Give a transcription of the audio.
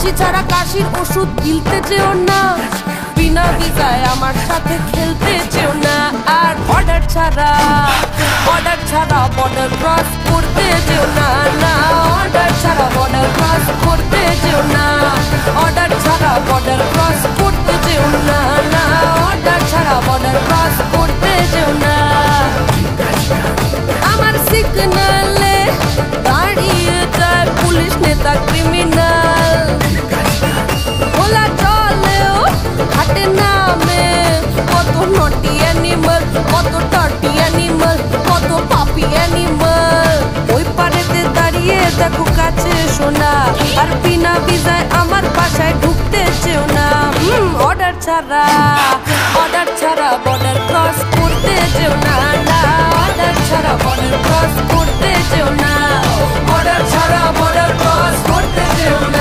কাশি ছাড়া কাশির ওষুধ গিলতে চেও না, বিনা ভিসায় আমার সাথে খেলতে চেও না। আর অর্ডার ছাড়া বর্ডার ক্রস করতে চেও না, না অর্ডার ছাড়া বর্ডার ক্রস করতে চেও না, অর্ডার ছাড়া বর্ডার ক্রস করতে চেও না, না অর্ডার ছাড়া বর্ডার ক্রস করতে চেও না। আমার সিগনালে দাঁড়িয়ে যায় পুলিশ নেতা ক্রিমিনাল, ওলা চলেও হাটে নামে কত নটি অ্যানিমাল, কত টার্টি অ্যানিমাল, কত পাপি অ্যানিমাল। ওই পারেতে দাঁড়িয়ে দেখো কাছে শোনা, আর বিনা ভিসায় আমার বাসায় ঢুকতে চেও না। অর্ডার ছাড়া বর্ডার ক্রস করতে চেও না, না অর্ডার ছাড়া বর্ডার ক্রস করতে চেও না, অর্ডার ছাড়া বর্ডার ক্রস করতে চেও না।